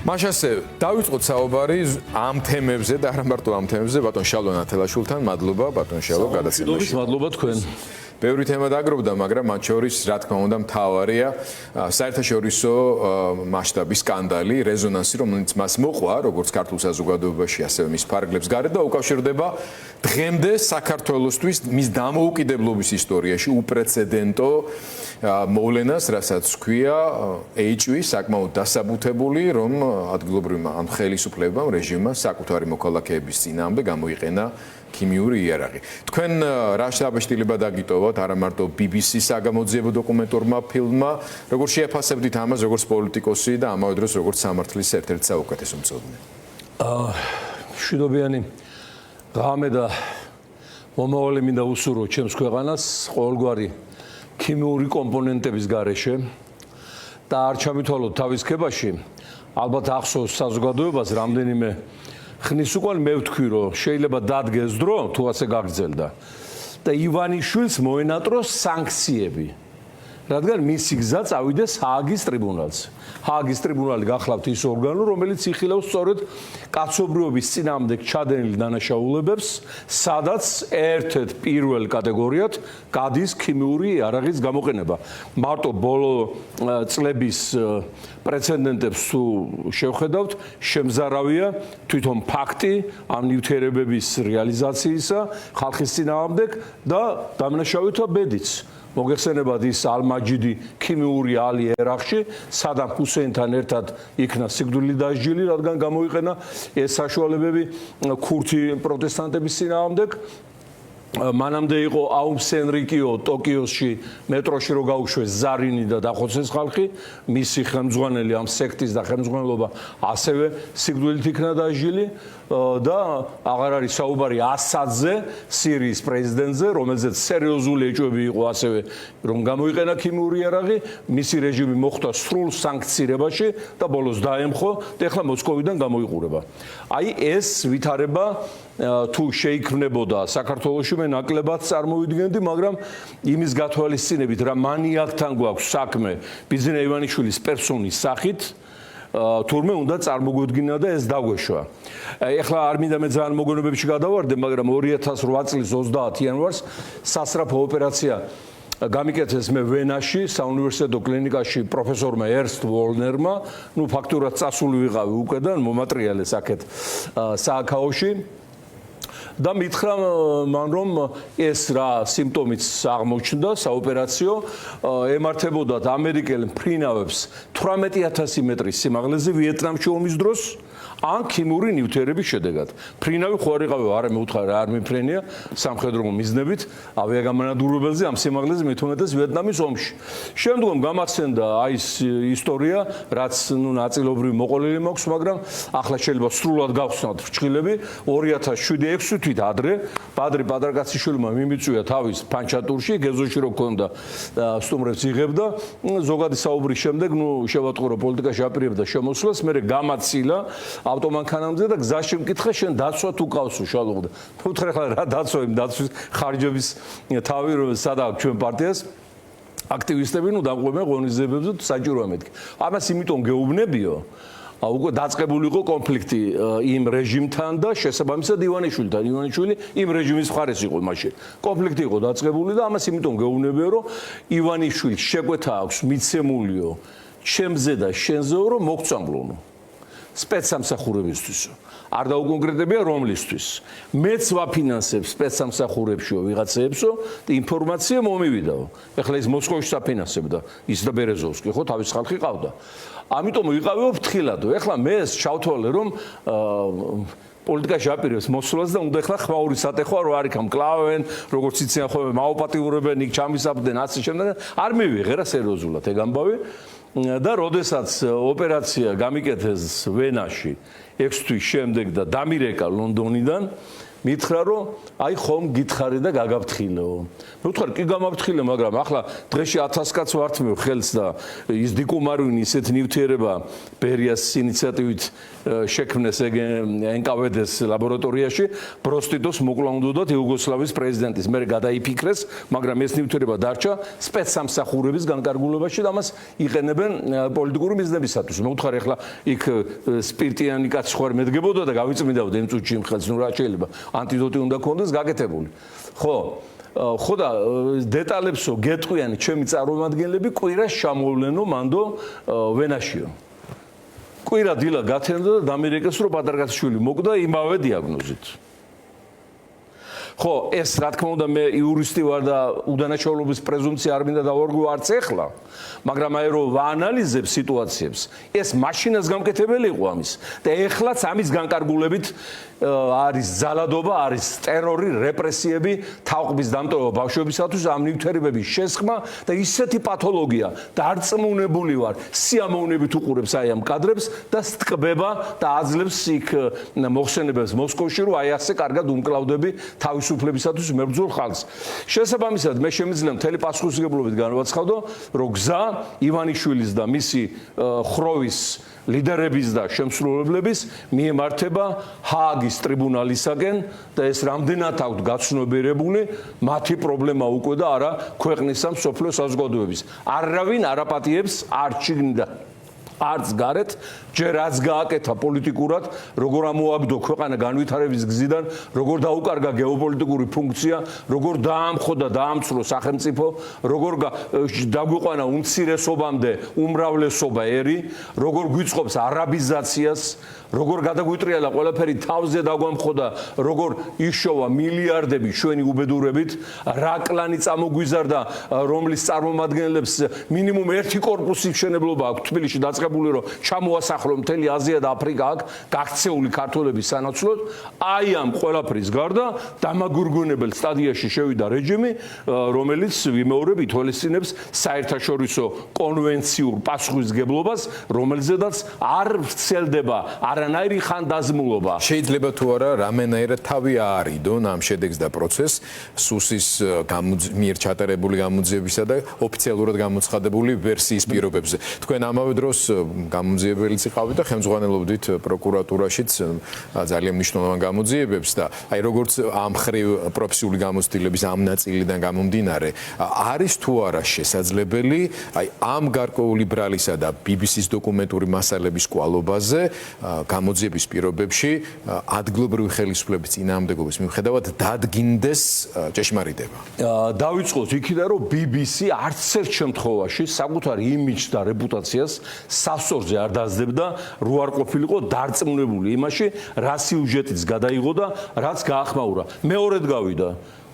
მაშასე დავიწყოთ საუბარი ამ თემებზე და არა მარტო ამ თემებზე ბატონ შალვა ნათელაშვილთან. მადლობა ბატონ შალვა გადაცემაში. მადლობა თქვენ. ბევრი თემა დაგროვდა, მაგრამ მათ შორის რა თქმა უნდა მთავარია საერთაშორისო მასშტაბის სკანდალი, რეზონანსი, რომელიც მას მოყვა როგორც ქართულ საზოგადოებაში, ასევე მის ფარგლებს გარეთ და უკავშირდება დღემდე საქართველოსთვის მის დამოუკიდებლობის ისტორიაში უპრეცედენტო მოვლენას, რასაც ჰქვია HV საკმაოდ დასაბუთებული, რომ ადგილობრივმა ან ხელისუფლებამ რეჟიმმა საკუთარი მოქალაქეების წინააღმდეგ გამოიყენა ქიმიური იარაღი. თქვენ რა შთაბეჭდილება დაგიტოვოთ არა მარტო BBC-ის საგამოძიებო დოკუმენტურმა ფილმმა, როგორ შეაფასებდით ამას როგორც პოლიტიკოსი და ამავე დროს როგორც სამართლის ერთ-ერთი საუკეთესო მცოდნე? მშვიდობიანი ღამე და მომავალი მინდა უსურვო ჩემს ქვეყანას ყოველგვარი ქიმიური კომპონენტების გარეშე და არ ჩამითვალოთ თავის ქებაში. ალბათ ახსოვს საზოგადოებას რამდენიმე ხნის უკან მე ვთქვი, რომ შეიძლება დადგეს დრო, თუ ასე გაგრძელდა და ივანიშვილს მოენატროს სანქციები, რადგან მისი გზა წავიდეს ჰააგის ტრიბუნალზე. ჰააგის ტრიბუნალი გახლავთ ის ორგანო, რომელიც იხილავს სწორედ კაცობრიობის წინააღმდეგ ჩადენილ დანაშაულებებს, სადაც ერთ-ერთ პირველ კატეგორიად გადის ქიმიური იარაღის გამოყენება. მარტო ბოლო წლების პრეცედენტებს თუ შევხედავთ, შემზარავია თვითონ ფაქტი ამ ნივთიერებების რეალიზაციისა ხალხის წინააღმდეგ და დამნაშავეთა ბედიც. მოგეხსენებათ ის ალმაჯიდი ქიმიური ალი ერაყში, სადამ ჰუსეინთან ერთად იქნა სიკვდილი დასჯილი, რადგან გამოიყენა ეს საშუალებები ქურთი პროტესტანტების წინააღმდეგ. მანამდე იყო აუმ სენრიკიო ტოკიოში მეტროში რო გაუშვეს ზარინი და დახოცეს ხალხი, მისი ხელმძღვანელი ამ სექტის და ხელმძღვანელობა ასევე სიკვდილით იქნა დასჯილი და აღარ არის საუბარი ასადზე, სირიის პრეზიდენტზე, რომელზეც სერიოზული ეჭვები იყო ასევე, რომ გამოიყენა ქიმიური იარაღი, მისი რეჟიმი მოხვდა სრულ სანქცირებაში და ბოლოს დაემხო და ეხლა მოსკოვიდან გამოიყურება. აი ეს ვითარება თუ შეიქმნებოდა საქართველოში მე ნაკლებად წარმოვიდგენდი, მაგრამ იმის გათვალისწინებით რა მანიაკთან გვაქვს საქმე ბიზნე ივანიშვილის პერსონის სახით, თურმე უნდა წარმოგვედგინა და ეს დაგვეშვა. ეხლა არ მინდა მე ძალიან მოგონებებში გადავარდე, მაგრამ 2008 წლის 30 იანვარს სასწრაფო ოპერაცია გამიკეთეს მე ვენაში, საუნივერსიტეტო კლინიკაში პროფესორმა ერსტ ვოლნერმა, ნუ ფაქტურად წასული ვიყავი უკვე და მომატრიალეს აქეთ სააქაოში. და მითხრა მან რომ ეს რა სიმპტომიც აღმოჩნდა საოპერაციო, ემართებოდათ ამერიკელ მფრინავებს 18000 მეტრის სიმაღლეზე ვიეტნამში ომის დროს ან ქიმიური ნივთიერების შედეგად. მფრინავი ხო არ იყავი, არა მეუთხარი, არ მიმფრენია სამხედრო მიზნებით ავიაგამანადგურებელზე ამ სიმაღლეზე მე-12 ვიეტნამის ომში. შემდგომ გამახსენდა აი ეს ისტორია, რაც ნუ ნაწილობრივ მოყოლილი მაქვს, მაგრამ ახლა შეიძლება სრულად გავხსნათ ფრჩხილები. 2007-6 თვით ადრე პადრი პატრაკაციშვილმა მიმიწვია თავის ფანჩატურში, გეზოში რო ქონდა სტუმრებს იღებდა, ზოგადი საუბრის შემდეგ ნუ შევატყურო პოლიტიკაში აპირებდა შემოსვლას, მე გამაცილა ავტომანქანამდე და გზაში მკითხა შენ დაცვა თუ ყავსო შალოღდა. უთხრე ხლა რა დაცვა იმ დაცვის ხარჯების თავი რომ სადა ჩვენ პარტიას აქტივისტები ნუ დამყვებენ ღონისძიებებზე თუ საჭიროა მეთქი. ამას იმიტომ გეუბნებიო უკვე დაწყებული იყო კონფლიქტი იმ რეჟიმთან და შესაბამისად ივანიშვილთან. ივანიშვილი იმ რეჟიმის მხარეს იყო მაშინ. კონფლიქტი იყო დაწყებული და ამას იმიტომ გეუბნებიო რომ ივანიშვილს შეკვეთა აქვს მიცემულიო ჩემზე და შენზეო რომ მოგწამლონო სპეცსამსახურებისთვისო. არ დაუკონკრეტებია რომლისთვის. მეც ვაფინანსებ სპეცსამსახურებშიო ვიღაცეებსო და ინფორმაცია მომივიდაო. ეხლა ის მოსკოვში საფინანსებდა ის და ბერეზოვსკი, ხო, თავის ხალხი ყავდა. ამიტომ ვიყავიო ფრთხილადო. ეხლა მე ეს ჩავთვალე რომ პოლიტიკაში აპირებს მოსვლას და უნდა ეხლა ხვაური სატეხვა რო არ იქამ კლავენ, როგორც იციან ხოლმე მაოპატიურებენ, იქ ჩამისაბდნენ ასე შემდეგ. არ მივიღე რა სერიოზულად ეგ ამბავი. და როდესაც ოპერაცია გამიკეთეს ვენაში 6 თვის შემდეგ და დამირეკა ლონდონიდან მითხრა რომ აი ხომ გითხარი და გაგაფრთხილეო. მე ვთქვი კი გამაფრთხილე, მაგრამ ახლა დღეში 1000 კაცს ვართმევ ხელს და ის დიკუმარვინი ისეთ ნივთიერება ბერიას ინიციატივით შექმნეს NKVD-ს ლაბორატორიაში, პროსტიტოს მოკლა უნდათ იუგოსლავიის პრეზიდენტის. მე გადაიფიქრეს, მაგრამ ეს ნივთიერება დარჩა სპეცსამსახურების განკარგულებაში და მას იყენებენ პოლიტიკური მიზნებისათვის. მე ვთქვი ახლა იქ სპირტიანი კაცი ხوار მედგებოდა და გავიწმინდავდა იმ წუთში იმ ხელს, ნუ რა შეიძლება ანტიდოტი უნდა კონდეს გაკეთებული. ხო და დეტალებსო გეტყვიანი ჩემი წარმომადგენლები კვირას ჩამოვლენო მანდო ვენაშიო. კვირა დილა გათენდა და დამირეკეს რომ პატარკაცშვილი მოკვდა იმავე დიაგნოზით. ხო, ეს რა თქმა უნდა მე იურისტი ვარ და უდანაშაულობის პრეზუმპცია არ მინდა დავარღვევ არც ეხლა, მაგრამ აი რომ ვაანალიზებ სიტუაციებს, ეს მაშინაც გამკეთებელი იყო ამის და ეხლაც ამის განკარგულებით არის ძალადობა, არის ტერორი, რეპრესიები, თავყბის დამტოვება ბავშვებისათვის, ამ ნივთიერებების შესხმა და ისეთი პათოლოგია დარწმუნებული ვარ, სიამოვნებით უყურებს აი ამ კადრებს და სტკბება და აძლევს იქ მოხსენებებს მოსკოვში, რომ აი ასე კარგად უმკლავდები თავისუფლებისათვის მებრძოლ ხალხს. შესაბამისად, მე შემიძლია მთელი პასუხისმგებლობით განვაცხადო, რომ გზა ივანიშვილის და მისი ხროვის ლიდერების და შემსრულებლების მიემართება ჰააგის ტრიბუნალისაკენ და ეს რამდენად აქვთ გაცნობიერებული მათი პრობლემა უკვე და არა ქვეყნის და მსოფლიოს საზოგადოების. არავინ არ აპატიებს არც შიგნიდან არც გარეთ, ჯერ რაც გააკეთა პოლიტიკურად, როგორ ამოაგდო ქვეყანა განვითარების გზიდან, როგორ დაუკარგა გეოპოლიტიკური ფუნქცია, როგორ დაამხო და დაამცრო სახელმწიფო, როგორ დაგვიყვანა უმცირესობამდე უმრავლესობა ერი, როგორ გვიწყობს არაბიზაციას, როგორ გადაგვიტრიალა ყველაფერი თავზე დაგვამხო და როგორ იშოვა მილიარდები ჩვენი უბედურებით, რა კლანი წამოგვიზარდა, რომლის წარმომადგენლებს მინიმუმ ერთი კორპუსის მშენებლობა აქვს თბილისში დაწყებული, რომ ჩამოასახლო მთელი აზია და აფრიკა აქ გაქცეული ქართველების სანაცვლოდ. აი ამ ყველაფრის გარდა დამაგურგონებელ სტადიაში შევიდა რეჟიმი, რომელიც ვიმეორებ ითვალისწინებს საერთაშორისო კონვენციურ პასუხისმგებლობას, რომელზედაც არ ვრცელდება არანაირი ხანდაზმულობა. შეიძლება თუ არა რამენაირად თავი აარიდონ ამ შედეგს და პროცესს სუსის მიერ ჩატარებული გამოძიებისა და ოფიციალურად გამოცხადებული ვერსიის პირობებზე. თქვენ ამავე დროს გამოძიებელიც იყავით და ხელმძღვანელობდით პროკურატურაშიც ძალიან მნიშვნელოვან გამოძიებებს და აი როგორც ამ ხრივ პროფესიული გამოცდილების ამ ნაწილიდან გამომდინარე არის თუ არა შესაძლებელი აი ამ გარკვეული ბრალისა და BBC-ს დოკუმენტური მასალების კვალობაზე გამოძიების პირობებში ადგილობრივი ხელისუფლების წინააღმდეგობის მიუხედავად დადგინდეს ჭეშმარიტება. დავიწყოთ იქიდან, რომ BBC არც ერთ შემთხვევაში საკუთარ იმიჯს და რეპუტაციას სასწორზე არ დაძლებდა, რო არ ყოფილიყო დარწმუნებული იმაში, რა სიუჟეტიც გადაიღო და რაც გაახმაურა. მეორედ გავიდა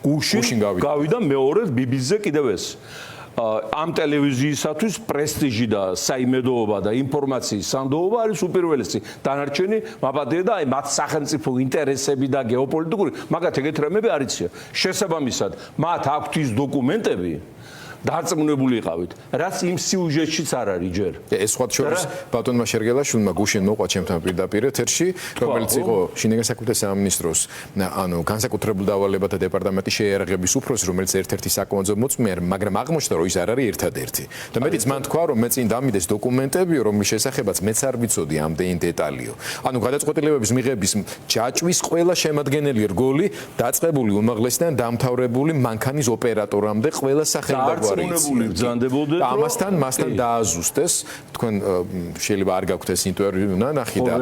გუშინ გავიდა მეორედ BBC-ზე კიდევ ეს. ამ ტელევიზიისათვის პრესტიჟი და საიმედოობა და ინფორმაციის სანდოობა არის უპირველესი. დანარჩენი მაპატია და აი მათ სახელმწიფო ინტერესები და გეოპოლიტიკური, მაგათ ეგეთ რამები არ იციან. შესაბამისად, მათ აქვთ ის დოკუმენტები, დარწმუნებული იყავით, რაც იმ სიუჟეტშიც არ არის ჯერ. ეს სხვა შორის ბატონმა შერგელაშვილმა გუშინ მოყვა ჩემთან პირდაპირ ეთერში, რომელიც იყო შინაგან საქმეთა სამინისტროს, ანუ განსაკუთრებულ დავალებათა დეპარტამენტის შეიარაღების უფროსი, რომელიც ერთ-ერთი საკონცო მოწმე, მაგრამ აღმოჩნდა, რომ ის არ არის ერთადერთი. და მეტიც მან თქვა, რომ მე წინ დამიდეს დოკუმენტები, რომლის შესახებაც მეც არ ვიცოდი ამდენი დეტალიო. ანუ გადაწყვეტილებების მიღების ჯაჭვის ყველა შემადგენელი რგოლი დაწყებული უმაღლესიდან დამთავრებული მანქანის ოპერატორამდე ყველა სახელმწიფო ბრძანდებოდნენ და მასთან დააზუსტეს. თქვენ შეიძლება არ გაქვთ ეს ინტერვიუ ნახი და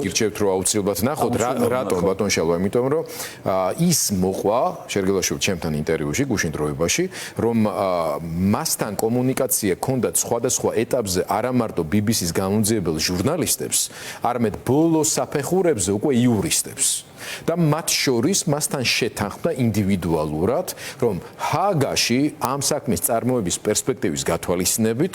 გირჩევთ რომ აუცილებლად ნახოთ რატომ ბატონ შალვა, იმიტომ რომ ის მოყვა შერგელაშვილ ჩემთან ინტერვიუში გუშინ დროებაში, რომ მასთან კომუნიკაცია ჰქონდათ სხვადასხვა ეტაპზე არა მარტო BBC-ს გამოძიებელ ჟურნალისტებს, არამედ ბოლო საფეხურებზე უკვე იურისტებს. და მათ შორის მასთან შეთანხმდა ინდივიდუალურად, რომ ჰააგაში ამ საქმის წარმოების პერსპექტივის გათვალისწინებით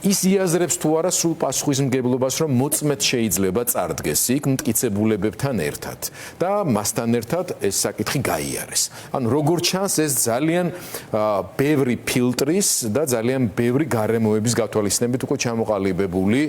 ის იაზრებს თუ არა სულ პასუხისმგებლობას, რომ მოწმეთ შეიძლება წარდგეს იქ მტკიცებულებებთან ერთად და მასთან ერთად ეს საკითხი გაიარეს. ანუ როგორც ჩანს, ეს ძალიან ბევრი ფილტრის და ძალიან ბევრი გარემოების გათვალისწინებით უკვე ჩამოყალიბებული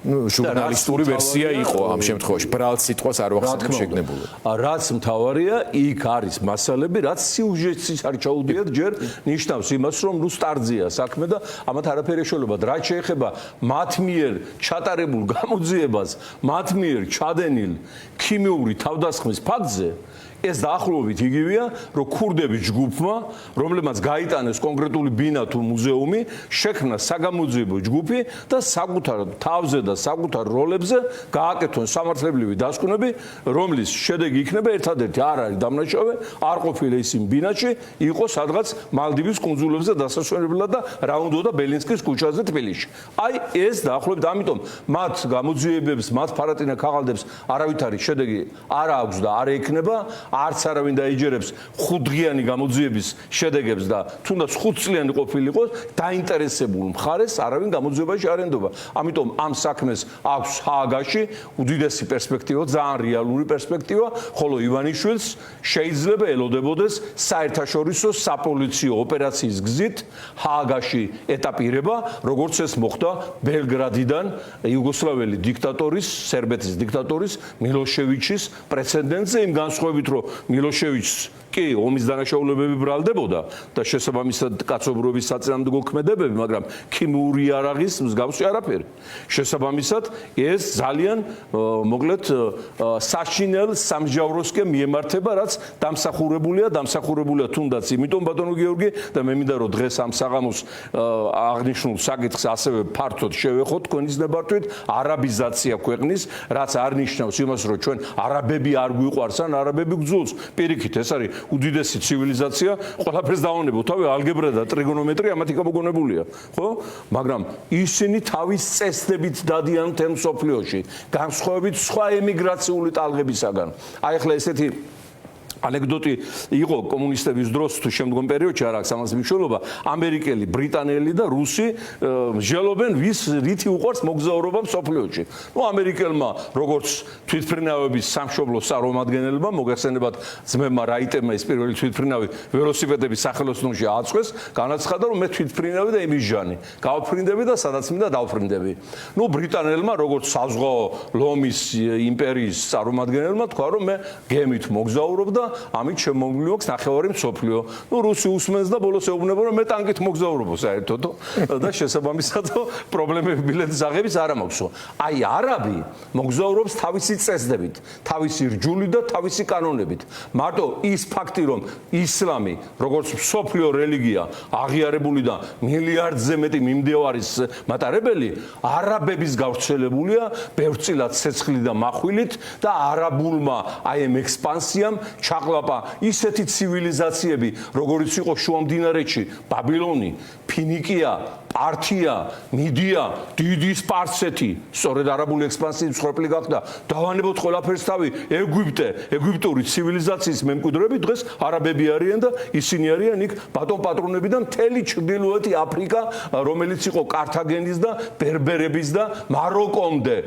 ჟურნალისტური ვერსია იყო ამ შემთხვევაში. ბრალ სიტყვას არ ვახსენებ შეგნებული. რაც მთავარია, იქ არის მასალები, რაც სიუჟეტის არ ჩაუდიათ, ჯერ ნიშნავს იმას, რომ ნუ სტარტზეა საქმე და ამათ არაფერი შეიძლება. რაც შეეხება მათ მიერ ჩატარებულ გამოძიებას, მათ მიერ ჩადენილ ქიმიური თავდასხმის ფაქტზე, ეს დაახლოებით იგივეა, რომ ქურდების ჯგუფმა, რომლებმაც გაიტანეს კონკრეტული ბინა თუ მუზეუმი, შექმნა საგამოძიებო ჯგუფი და საკუთარ თავზე და საკუთარ როლებზე გააკეთონ სამართლებრივი დასკვნები, რომლის შედეგი იქნება ერთადერთი არ არის დამნაშავე, არ ყოფილა ისინი ბინაში, იყო სადღაც მალდივის კუნძულებზე დასასვენებლად და რა უნდოდა ბელინსკის ქუჩაზე თბილისში. აი ეს დაახლოებით ამიტომ მათ გამოძიებებს, მათ ფარატინა ქაღალდებს არავითარი შედეგი არ აქვს და არ ექნება. არც არავინ დაიჯერებს 5 დღიანი გამოძიების შედეგებს და თუნდაც 5 წლიანი ყოფილიყო დაინტერესებულ მხარეს არავინ გამოძიებაში არ ენდობა. ამიტომ ამ საქმეს აქვს ჰააგაში უდიდესი პერსპექტივა, ძალიან რეალური პერსპექტივა, ხოლო ივანიშვილს შეიძლება ელოდებოდეს საერთაშორისო საპოლიციო ოპერაციის გზით ჰააგაში ეტაპირება, როგორც ეს მოხდა ბელგრადიდან იუგოსლაველი დიქტატორის, სერბეთის დიქტატორის მილოშევიჩის პრეცედენტზე იმ განსხვავებით, რომ მილოშევიჩს კი ომის დანაშაულებები ბრალდებოდა და შესაბამისად კაცობრიობის საწინააღმდეგო ქმედებები, მაგრამ ქიმიური იარაღის მსგავსი არაფერი. შესაბამისად ეს ძალიან მოკლედ საშინელ სამსჯავროსკენ მიემართება, რაც დამსახურებულია თუნდაც იმიტომ ბატონო გიორგი და მე მინდა რომ დღეს ამ საღამოს აღნიშნულ საკითხს ასევე ფართოდ შევეხოთ თქვენის ნებართვით, არაბიზაცია ქვეყნის, რაც არ ნიშნავს იმას, რომ ჩვენ არაბები არ გვიყვარს ან არაბები გძულს. პირიქით, ეს არის უდიდესი ცივილიზაცია, ყველაფერს დავანებოთ, თავი ალგებრა და ტრიგონომეტრია ამათი გამოგონებულია, ხო? მაგრამ ისინი თავის წესდებით დადიან მთელ მსოფლიოში, განსხვავებით სხვა ემიგრაციული ტალღებისაგან. აი ახლა ესეთი ანეკდოტი იყო კომუნისტების დროს თუ შემდგომ პერიოდში არ აქვს ამას მნიშვნელობა, ამერიკელი, ბრიტანელი და რუსი მსჯელობენ ვის რითი უყვარს მოგზაურობა მსოფლიოში. ნუ ამერიკელმა როგორც თვითმფრინავების სამშობლოს წარმომადგენელმა მოგეხსენებათ ძმებმა რაიტებმა ის პირველი თვითმფრინავი ველოსიპედების სახელოსნოში ააწყვეს, განაცხადა რომ მე თვითმფრინავი და იმიჟანი, გავფრინდები და სადაც მინდა დავფრინდები. ნუ ბრიტანელმა როგორც საზღვაო ლომის იმპერიის წარმომადგენელმა თქვა რომ მე გემით მოგზაურობ და ამით შემოგვილი აქვს ნახევარი მსოფლიო. ნუ რუსი უსმენს და ბოლოს ეუბნება რომ მე ტანკით მოგზაურობ საერთოდ და შესაბამისად პრობლემები ბილეთის აღების არ მაქვს. აი არაბი მოგზაურობს თავისი წესდებით, თავისი რჯული და თავისი კანონებით. მარტო ის ფაქტი რომ ისლამი როგორც მსოფლიო რელიგია აღიარებული და მილიარდზე მეტი მიმდევარის მატარებელი არაბების გავრცელებულია ბევრწილად ცეცხლი და מחვილით და არაბულმა აი ამ ექსპანსიამ ჩაყლაპა ისეთი ცივილიზაციები, როგორიც იყო შუამდინარეთში, ბაბილონი, ფინიკია, პართია, მიდია, დიდი სპარსეთი, სწორედ არაბული ექსპანსიის მსხვერპლი გახდა. დავანებოთ ყველაფერს თავი ეგვიპტური ცივილიზაციის მემკვიდრეები დღეს არაბები არიან და ისინი არიან იქ ბატონ-პატრონები და მთელი ჩრდილოეთი აფრიკა, რომელიც იყო კართაგენის და ბერბერების და მაროკომდე.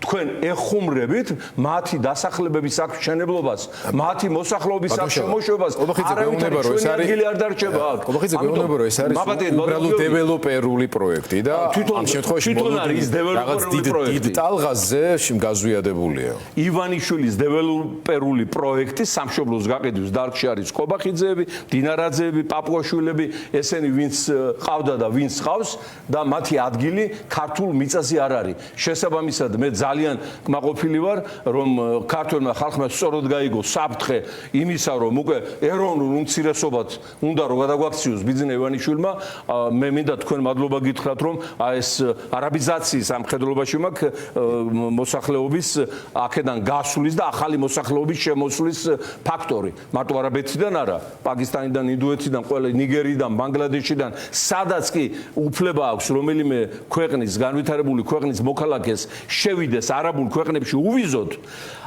თქვენ ეხუმრებით მათი დასახლებების აღშენებლობას, მათი მოსახლეობის აღშემოშვებას, არავითარი ჩვენი არ დარჩება აქ. ხოხიძე გეუბნება რომ ეს არის უბრალოდ დეველოპერული პროექტი და ამ შემთხვევაში რაღაც დიდ ტალღაზე გაზვიადებულია. ივანიშვილის დეველოპერული პროექტი სამშობლოს გაყიდვის დარგში არის კობახიძეები, დინარაძეები, პაპუაშვილები, ესენი ვინც ყავდა და ვინც ყავს და მათი ადგილი ქართულ მიწაზე არ არის. შესაბამისად მე ძალიან კმაყოფილი ვარ, რომ ქართველმა ხალხმა სწორად გაიგო საფრთხე იმისა, რომ უკვე ეროვნულ უმცირესობად უნდა რომ გადაგვაქციოს ბიძინა ივანიშვილმა, მე მინდა თქვენ მადლობა გითხრათ, რომ ეს არაბიზაციის ამ ხედულობაში მაქვს მოსახლეობის აქედან გასვლის და ახალი მოსახლეობის შემოსვლის ფაქტორი. მარტო არაბეთიდან არა, პაკისტანიდან, ინდოეთიდან, ყველა ნიგერიიდან, ბანგლადეშიდან, სადაც კი უფლება აქვს რომელიმე ქვეყნის განვითარებული ქვეყნის მოქალაქეს შევიდეს არაბულ ქვეყნებში უვიზოთ,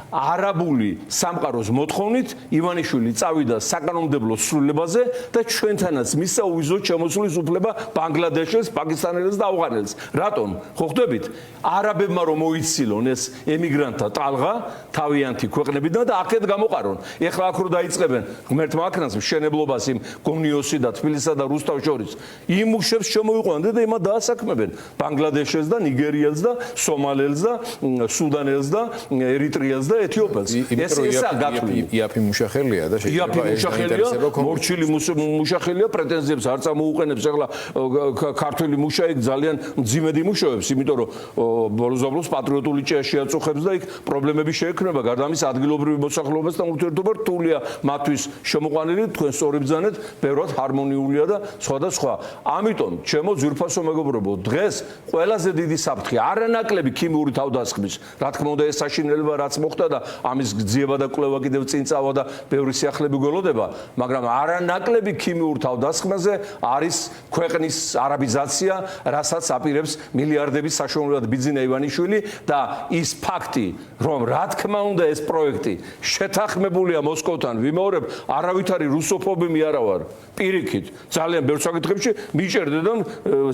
არაბული სამყაროს მოთხოვნით ივანიშვილი წავიდა საკანონმდებლო ცვლილებაზე და ჩვენთანაც მისცა უვიზო შემოსulis უფლება ბანგლადეშის, პაკისტანელს და ავღანელს. რატომ? ხო ხვდებით? არაბებმა რომ მოიცილონ ეს ემიგრანტთა ტალღა თავიანთი ქვეყნებიდან და აქეთ გამოყარონ. ეხლა აქ რო დაიწყებენ ღმერთმა აქნას მშენებლობას იმ გონიოსი და თბილისსა და რუსთავს შორის იმ უშებს შემოიყვანდნენ და იმათ დაასაქმებენ ბანგლადეშს და ნიგერიელს და სომალელს და სუდანელს და ერიტრეელს და ეთიოპიელს. ესა გათვლილი. იაფი მუშახელია და შეიძლება მორჩილი მუშახელია პრეტენზიებს არ წამოუყენებს ახლა ქართული მუშა იქ ძალიან მძიმედ იმუშავებს, იმიტომ რომ ბოლოს პატრიოტული ჭეა შეაწუხებს და იქ პრობლემები შეექმნება. გარდა ამისა ადგილობრივი მოსახლეობასთან ურთიერთობა რთულია მათთვის შემოყვანილი, თქვენ სწორი ბრძანეთ, ბევრად ჰარმონიულია და სხვა. ამიტომ ჩემო ძვირფასო მეგობრებო, დღეს ყველაზე დიდი საფრთხე არანაკლები ქიმიური თავდასხმის, რა თქმა უნდა ეს საშინელება რაც მოხდა და ამის გძიება და კვლევა კიდევ წინ წავა და ბევრი სიახლეები გველოდება, მაგრამ არანაკლები ქიმიურ თავდასხმაზე არის ქვეყნის არაბიზაცია, რასაც აპირებს მილიარდების საშუალებლად ბიძინა ივანიშვილი და ის ფაქტი, რომ რა თქმა უნდა ეს პროექტი შეთანხმებულია მოსკოვთან, ვიმეორებ, არავითარი რუსოფობები არა ვარ. პირიქით, ძალიან ბევრ საკითხებში მიჭერდე და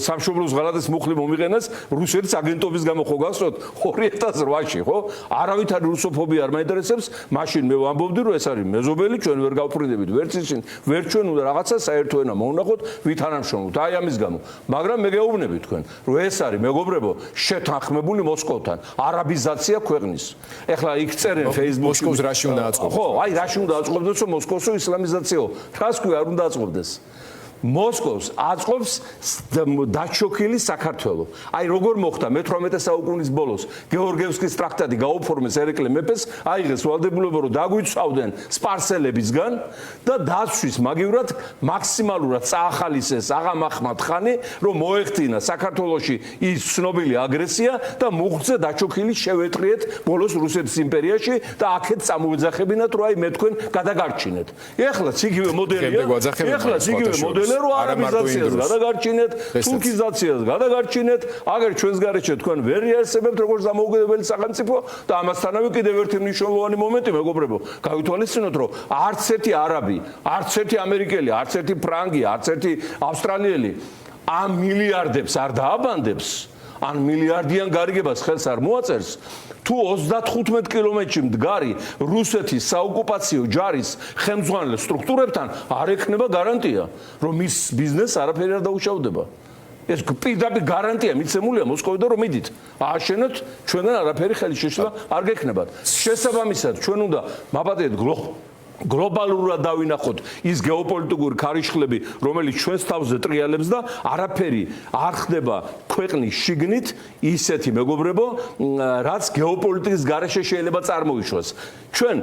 სამშობლოს ღალატის მუხლი მომიყენეს რუსეთის აგენტობის გამო ხო გასწოთ 2008-ში, ხო? არავითარი რუსოფობი არ მაინტერესებს, მაშინ მე ვამბობდი, რომ ეს არის მეზობელი, ჩვენ ვერ გავფრინდებით ვერც ისინი, ვერც ჩვენ უნდა რაღაცა საერთო ენა მოვნახოთ, ვითანამშრომლოთ. აი ამის გამო. მაგრამ მე გეუბნები თქვენ, რომ ეს არის მეგობრებო, შეთანხმებული მოსკოვთან, არაბიზაცია ქვეყნის. ეხლა იქ წერენ Facebook-ში მოსკოვს რაში უნდა აწყობდეს? ხო, აი რაში უნდა აწყობდეს, რომ მოსკოვსო ისლამიზაციაო. რას ქვია არ უნდა აწყობდეს? მოსკოვს აწყობს დაჩოქილი საქართველო. აი როგორ მოხდა მე-18 საუკუნის ბოლოს გეორგიევსკის ტრაქტატი გაუფორმეს ერეკლე მეფეს, აიღეს ვალდებულება რომ დაგვიცავდნენ სპარსელებისგან და დაცვის მაგივრად მაქსიმალურად წაახალისეს აღა მაჰმად ხანი, რომ მოეხდინა საქართველოში ის ცნობილი აგრესია და მუხტზე დაჩოქილი შევეტრიეთ ბოლოს რუსეთის იმპერიაში და აქეთ წამოეძახებინათ, რომ აი მე თქვენ გადაგარჩინეთ. ეხლაც იგივე მოდელია. ეხლაც იგივე მოდელია რომ არაბიზაციას გადაგარჩინეთ, თურქიზაციას გადაგარჩინეთ, აგერ ჩვენს გარეშე თქვენ ვერ იარსებებთ როგორც დამოუკიდებელი სახელმწიფო და ამასთანავე კიდევ ერთი მნიშვნელოვანი მომენტი მეგობრებო, გავითვალისწინოთ რომ არც ერთი არაბი, არც ერთი ამერიკელი, არც ერთი ფრანგი, არც ერთი ავსტრალიელი ამ მილიარდებს არ დააბანდებს, ან მილიარდიან გარიგებას ხელს არ მოაწერს. თუ 35 კილომეტრში მდგარი რუსეთის საოკუპაციო ჯარის ხელმძღვანელ სტრუქტურებთან არ ექნება გარანტია, რომ ის ბიზნესს არაფერი არ დაუშავდება. ეს პირდაპირ გარანტია მიცემულია მოსკოვიდან, რომ მიდით, ააშენოთ, ჩვენგან არაფერი ხელი შეშლა არ გექნებათ. შესაბამისად, ჩვენ უნდა მაპატიეთ გლობალურად დავინახოთ ის გეოპოლიტიკური ქარიშხლები, რომელიც ჩვენს თავზე ტრიალებს და არაფერი არ ხდება ქვეყნის შიგნით ისეთი მეგობრებო, რაც გეოპოლიტიკის გარეშე შეიძლება წარმოიშვას. ჩვენ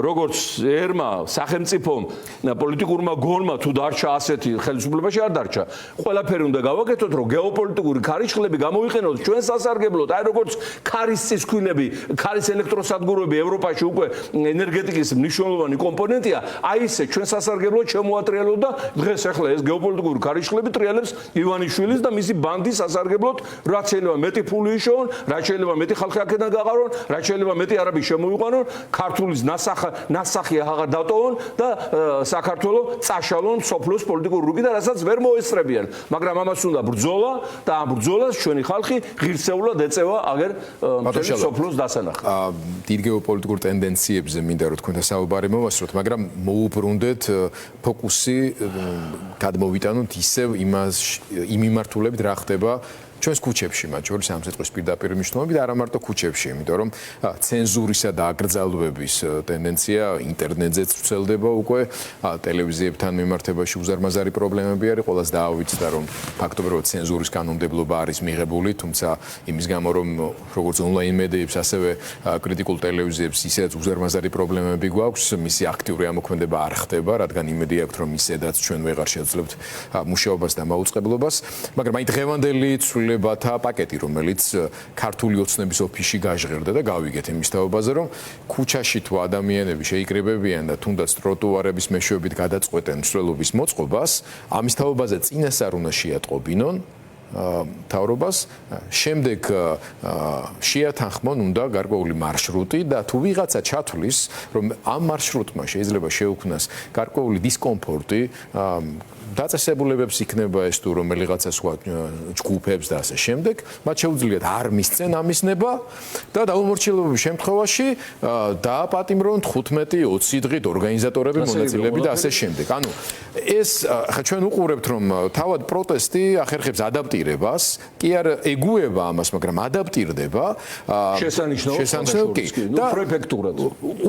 როგორც ერმა, სახელმწიფომ, პოლიტიკურმა გონმა თუ დარჩა ასეთი ხელისუფლებაში არ დარჩა. ყველაფერი უნდა გავაკეთოთ, რომ გეოპოლიტიკური ქარიშხლები გამოიყენოთ ჩვენ სასარგებლოდ, აი როგორც ქარის წისქვილები, ქარის ელექტროსადგურები ევროპაში უკვე ენერგეტიკის მნიშვნელოვანი კომპონენტია, აი ესე ჩვენ სასარგებლოდ შემოატრიალოთ და დღეს ახლა ეს გეოპოლიტიკური ქარიშხლები ტრიალებს ივანიშვილის და მისი ბანდის სასარგებლოდ, რაც შეიძლება მეტი ფული იშოვონ, რაც შეიძლება მეტი ხალხი აქედან გაყარონ, რაც შეიძლება მეტი არაბი შემოიყვანონ, ქართულის ნასახი აღარ დატოვონ და საქართველოს წაშალონ სოფლოს პოლიტიკური რუკი და რასაც ვერ მოესწრებიან, მაგრამ ამას უნდა ბრძოლა და ამ ბრძოლას ჩვენი ხალხი ღირსეულად ეწევა აგერ სოფლოს დასანახად. დიდ გეოპოლიტიკურ ტენდენციებზე მინდა რომ თქვენთან საუბარი მოვასწროთ, მაგრამ მოუბრუნდეთ ფოკუსი გადმოვიტანოთ ისევ იმ მიმართულებით რა ხდება ჩვენს ქუჩებში, მათ შორის ამ სიტყვის პირდაპირ მნიშვნელობით არა მარტო ქუჩებში, იმიტომ რომ ცენზურისა და აგრძალვების ტენდენცია ინტერნეტზეც ვრცელდება უკვე, ტელევიზიებთან მიმართებაში უზარმაზარი პრობლემები არის, ყველას დაავიწყდა რომ ფაქტობრივად ცენზურის კანონმდებლობა არის მიღებული, თუმცა იმის გამო რომ როგორც ონლაინ მედიებს, ასევე კრიტიკულ ტელევიზიებს ისედაც უზარმაზარი პრობლემები გვაქვს, მისი აქტიური ამოქმედება არ ხდება, რადგან იმედი აქვს რომ ისედაც ჩვენ ვეღარ შევძლებთ მუშაობას და მაუწყებლობას, მაგრამ აი დღევანდელი ცვლილებათა პაკეტი, რომელიც ქართული ოცნების ოფისში გაჟღერდა და გავიგეთ იმის თაობაზე, რომ ქუჩაში თუ ადამიანები შეიკრიბებიან და თუნდაც ტროტუარების მეშვეობით გადაწყვეტენ მსვლელობის მოწყობას, ამის თაობაზე წინასწარ უნდა შეატყობინონ მთავრობას, შემდეგ შეათანხმონ უნდა გარკვეული მარშრუტი და თუ ვიღაცა ჩათვლის, რომ ამ მარშრუტმა შეიძლება შეუქმნას გარკვეული დისკომფორტი, დაწესებულებებს იქნება ეს თუ რომელიღაცა სხვა ჯგუფებს და ასე შემდეგ, მათ შეუძლიათ არ მისცენ ამისნება და დაუმორჩილებლობის შემთხვევაში დააპატიმრონ 15-20 დღით ორგანიზატორები, მონაწილეები და ასე შემდეგ. ანუ ეს ხა ჩვენ უყურებთ რომ თავად პროტესტი ახერხებს ადაპტირებას, კი არ ეგუება ამას, მაგრამ ადაპტირდება. შესანიშნავად და პრეფექტურად.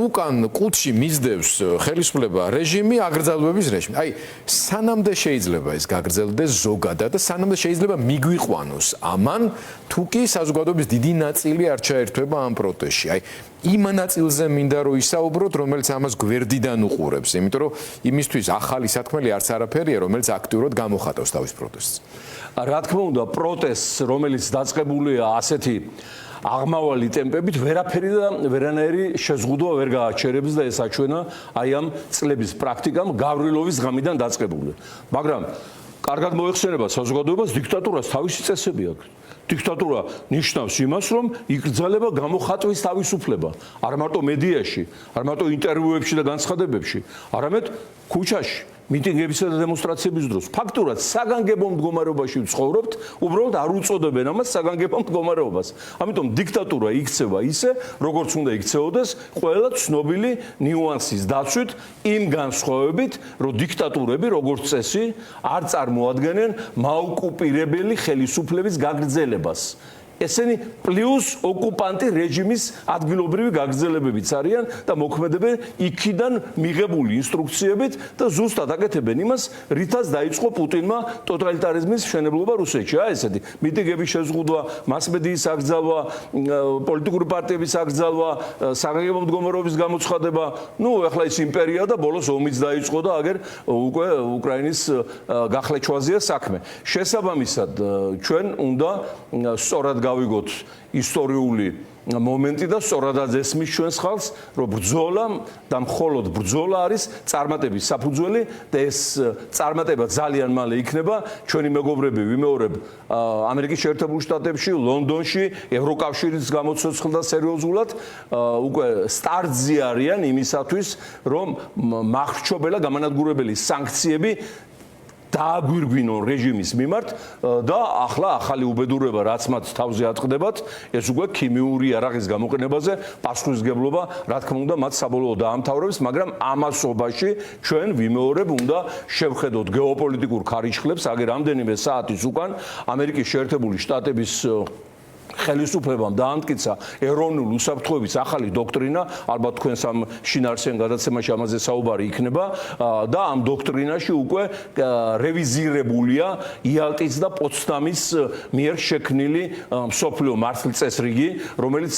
უკან კუთხში მისდევს ხელისუფლება რეჟიმი, აგრძელების რეჟიმი. აი სანამდე შეიძლება ეს გაგრძელდეს ზოგადად და სანამდე შეიძლება მიგვიყვანოს ამან თუ კი საზოგადოების დიდი ნაწილი არ ჩაერთვება ამ პროტესტში. აი იმ ნაწილზე მინდა რომ ისაუბროთ, რომელიც ამას გვერდიდან უყურებს, იმიტომ რომ იმისთვის ახალი სათქმელი არც არაფერია, რომელიც აქტიურად გამოხატავს თავის პროტესტს. რა თქმა უნდა, პროტესტს, რომელიც დაწყებულია ასეთი აღმავალი ტემპებით, ვერაფერი და ვერანაირი შეზღუდვა ვერ გააჩერებს და ეს აჩვენა აი ამ წლების პრაქტიკამ გავრილოვის ღამიდან დაწყებული. მაგრამ კარგად მოეხსენება საზოგადოებას დიქტატურას თავისი წესები აქვს. დიქტატურა ნიშნავს იმას, რომ იკრძალება გამოხატვის თავისუფლება, არ მარტო მედიაში, არ მარტო ინტერვიუებში და განცხადებებში, არამედ ქუჩაში, მიტინგებისა და დემონსტრაციების დროს. ფაქტურად საგანგებო მდგომარეობაში ვცხოვრობთ, უბრალოდ არ უწოდებენ ამას საგანგებო მდგომარეობას. ამიტომ დიქტატურა იქცევა ისე, როგორც უნდა იქცეოდეს, ყველა ცნობილი ნიუანსის დაცვით, იმ განსხვავებით, რომ დიქტატურები, როგორც წესი, არ წარმოადგენენ მაოკუპირებელი ხელისუფლების გაგრძელებას. ესენი პლუს ოკუპანტი რეჟიმის ადგილობრივი გაგრძელებებიც არიან და მოქმედებენ იქიდან მიღებული ინსტრუქციებით და ზუსტად აკეთებენ იმას, რითაც დაიწყო პუტინმა ტოტალიტარიზმის მშენებლობა რუსეთში. აი ესეთი მიტინგების შეზღუდვა, მასმედიის აკრძალვა, პოლიტიკური პარტიების აკრძალვა, საგანგებო მდგომარეობის გამოცხადება. ნუ ახლა ის იმპერია და ბოლოს ომიც დაიწყო და აგერ უკვე უკრაინის გახლეჩვაზეა საქმე. შესაბამისად, ჩვენ უნდა სწორად გავიგოთ ისტორიული მომენტი და სწორადაც ესმის ჩვენს ხალხს, რომ ბრძოლა და მხოლოდ ბრძოლა არის წარმატების საფუძველი და ეს წარმატება ძალიან მალე იქნება. ჩვენი მეგობრები, ვიმეორებ, ამერიკის შეერთებულ შტატებში, ლონდონში, ევროკავშირის გამოცოცხლდა სერიოზულად, უკვე სტარტზე არიან იმისათვის, რომ მახრჩობელა გამანადგურებელი სანქციები დააგვირგვინონ რეჟიმის მიმართ და ახლა ახალი უბედურება რაც მათ თავზე ატყდებათ, ეს უკვე ქიმიური იარაღის გამოყენებაზე პასუხისმგებლობა, რა თქმა უნდა, მათ საბოლოო დაამთავრებს, მაგრამ ამასობაში ჩვენ ვიმეორებ უნდა შევხედოთ გეოპოლიტიკურ ქარიშხლებს, აგერ რამდენიმე საათის უკან ამერიკის შეერთებული შტატების ხელისუფლებამ დაამტკიცა ეროვნული უსაფრთხოების ახალი დოქტრინა, ალბათ თქვენს ამ შინაარსიან გადაცემაში ამაზე საუბარი იქნება და ამ დოქტრინაში უკვე რევიზირებულია იალტის და პოცდამის მიერ შექმნილი მსოფლიო მართლწესრიგი, რომელიც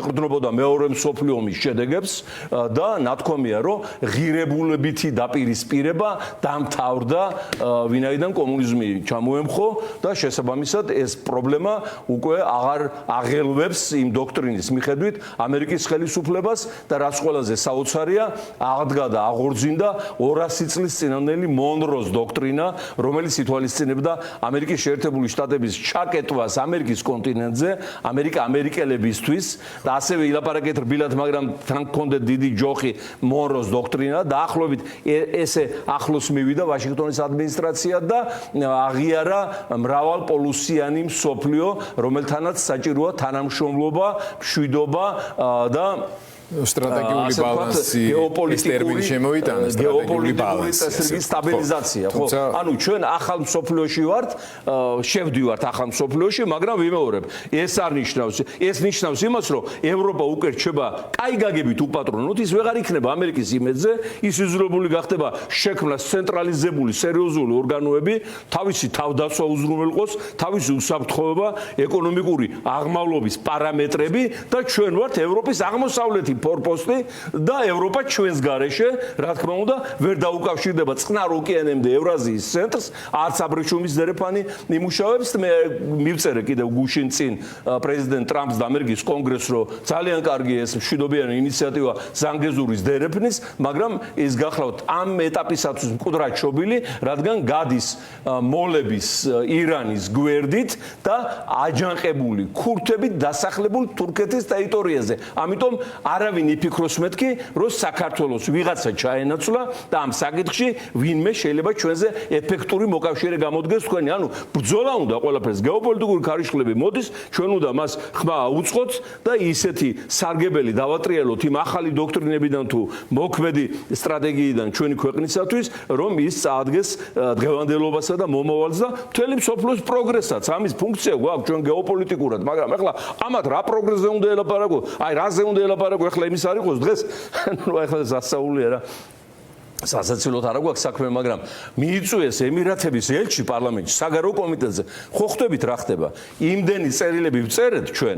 ეყრდნობოდა მეორე მსოფლიო ომის შედეგებს და ნათქვამია, რომ ღირებულებითი დაპირისპირება დამთავრდა, ვინაიდან კომუნიზმი ჩამოემხო და შესაბამისად ეს პრობლემა უკვე აღელვებს იმ დოქტრინის მიხედვით ამერიკის ხელისუფლებას და რაც ყველაზე საოცარია, აღდგა და აღორძინდა 200 წლის წინანდელი მონროს დოქტრინა, რომელიც ითვალისწინებდა ამერიკის შეერთებული შტატების ჩაკეტვას ამერიკის კონტინენტზე, ამერიკელებისთვის და ასევე ილაპარაკეთ რბილად, მაგრამ თან გქონდეთ დიდი ჯოხი მონროს დოქტრინა და ახლობით ესე ახლოს მივიდა ვაშინგტონის ადმინისტრაცია და აღიარა მრავალპოლუსიანი მსოფლიო, რომელთანაც საჭიროა თანამშრომლობა, მშვიდობა და სტრატეგიული ბალანსი, გეოპოლიტიკური შემოიტანა სტრატეგიული ბალანსი, სტაბილიზაცია, ხო? ანუ ჩვენ ახალ მსოფლიოში ვართ, შევდივართ ახალ მსოფლიოში, მაგრამ ვიმეორებ, ეს არ ნიშნავს, ეს ნიშნავს იმას, რომ ევროპა უკვე რჩება კაი გაგებით უპატრონოთ, ის ვეღარ იქნება ამერიკის იმედზე, ის იზრდებული გახდება შექმნას ცენტრალიზებული სერიოზული ორგანოები, თავისი თავდაცვა უზრუნველყოს, თავისი უსაფრთხოება, ეკონომიკური აღმავლობის პარამეტრები და ჩვენ ვართ ევროპის აღმოსავლეთი ფორპოსტი და ევროპა ჩვენს გარეშე, რა თქმა უნდა, ვერ დაუკავშირდება წყნარ ოკეანემდე ევრაზიის ცენტრს, არც აბრეშუმის დერეფანი იმუშავებს. მე მივწერე კიდევ გუშინ წინ პრეზიდენტ ტრამპს და ამერიკის კონგრესს, რომ ძალიან კარგი ეს მშვიდობიანი ინიციატივა ზანგეზურის დერეფნის, მაგრამ ის გახლავთ ამ ეტაპისათვის მკვდრად შობილი, რადგან გადის მოლების ირანის გვერდით და აჯანყებული ქურთებით დასახლებულ თურქეთის ტერიტორიაზე. ამიტომ არავინ იფიქროს მეთქი, რომ საქართველოს ვიღაცა ჩაენაცვლა და ამ საკითხში ვინმე შეიძლება ჩვენზე ეფექტური მოკავშირე გამოდგეს თქვენი. ანუ ბრძოლა უნდა ყველაფერს, გეოპოლიტიკური ქარიშხლები მოდის, ჩვენ უნდა მას ხმა აუწყოთ და ისეთი სარგებელი დავატრიალოთ იმ ახალი დოქტრინებიდან თუ მოქმედი სტრატეგიიდან ჩვენი ქვეყნისათვის, რომ ის წაადგეს დღევანდელობასა და მომავალს და მთელი მსოფლიოს პროგრესსაც. ამის ფუნქცია გვაქვს ჩვენ გეოპოლიტიკურად, მაგრამ ახლა ამათ რა პროგრესზე უნდა ელაპარაკო? აი რაზე უნდა ელაპარაკო? ახლა იმის არ იყოს დღეს. ნუ ახლა სასაულია რა. სასაცილოდ არ აქვს საქმე, მაგრამ მიიწვიეს ემირათების ელჩი პარლამენტში, საგარეო კომიტეტზე. ხო ხვდებით რა ხდება? იმდენი წერილები ვწერეთ ჩვენ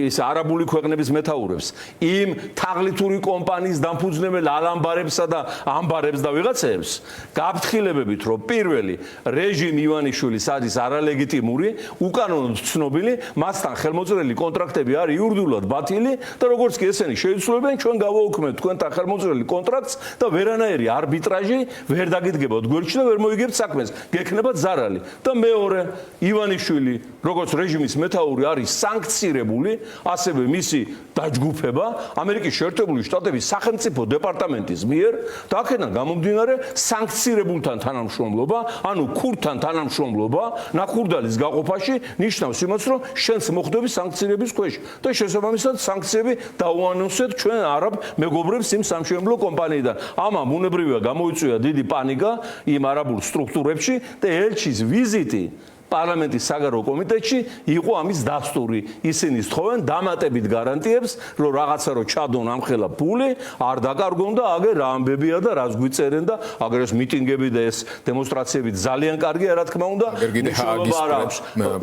ის არაბული ქვეყნების მეთაურებს, იმ თაღლითური კომპანიის დამფუძნებელ ალამბარებსა და ამბარებს და ვიღაცებს, გაფრთხილებებით, რომ პირველი რეჟიმ ივანიშვილის არის არალეგიტიმური, უკანონოდ ცნობილი, მასთან ხელმოწერილი კონტრაქტები არის იურიდიულად ბათილი და როგორც კი ესენი შეიცვლებენ, ჩვენ გავაუქმებთ თქვენთან ხელმოწერილი კონტრაქტს და ვერანაირი არბიტრაჟი ვერ დაგიდგებოთ გვერდში და ვერ მოიგებთ საქმეს, გექნებათ ზარალი. და მეორე, ივანიშვილი, როგორც რეჟიმის მეთაური არის სანქცირებული, ასევე მისი დაჯგუფება ამერიკის შეერთებული შტატების სახელმწიფო დეპარტამენტის მიერ და აქედან გამომდინარე სანქცირებულთან თანამშრომლობა, ანუ ქურთთან თანამშრომლობა, ნახურდალის გაყოფაში ნიშნავს იმას, რომ შენს მოხდები სანქციების ქვეშ და შესაბამისად სანქციები დაუანონსეთ ჩვენ არაბ მეგობრებს იმ სამშენებლო კომპანიიდან. ამამ უნებრივია გამოიწვია დიდი პანიკა იმ არაბულ სტრუქტურებში და ელჩის ვიზიტი პარლამენტის საგარეო კომიტეტში იყო ამის დასტური. ისინი სთხოვენ დამატებით გარანტიებს, რომ რაღაცა რო ჩადონ ამხელა ფული, არ დაკარგონ და აგერ რა ამბებია და რას გვიწერენ და აგერ ეს მიტინგები და ეს დემონსტრაციები ძალიან კარგია, რა თქმა უნდა.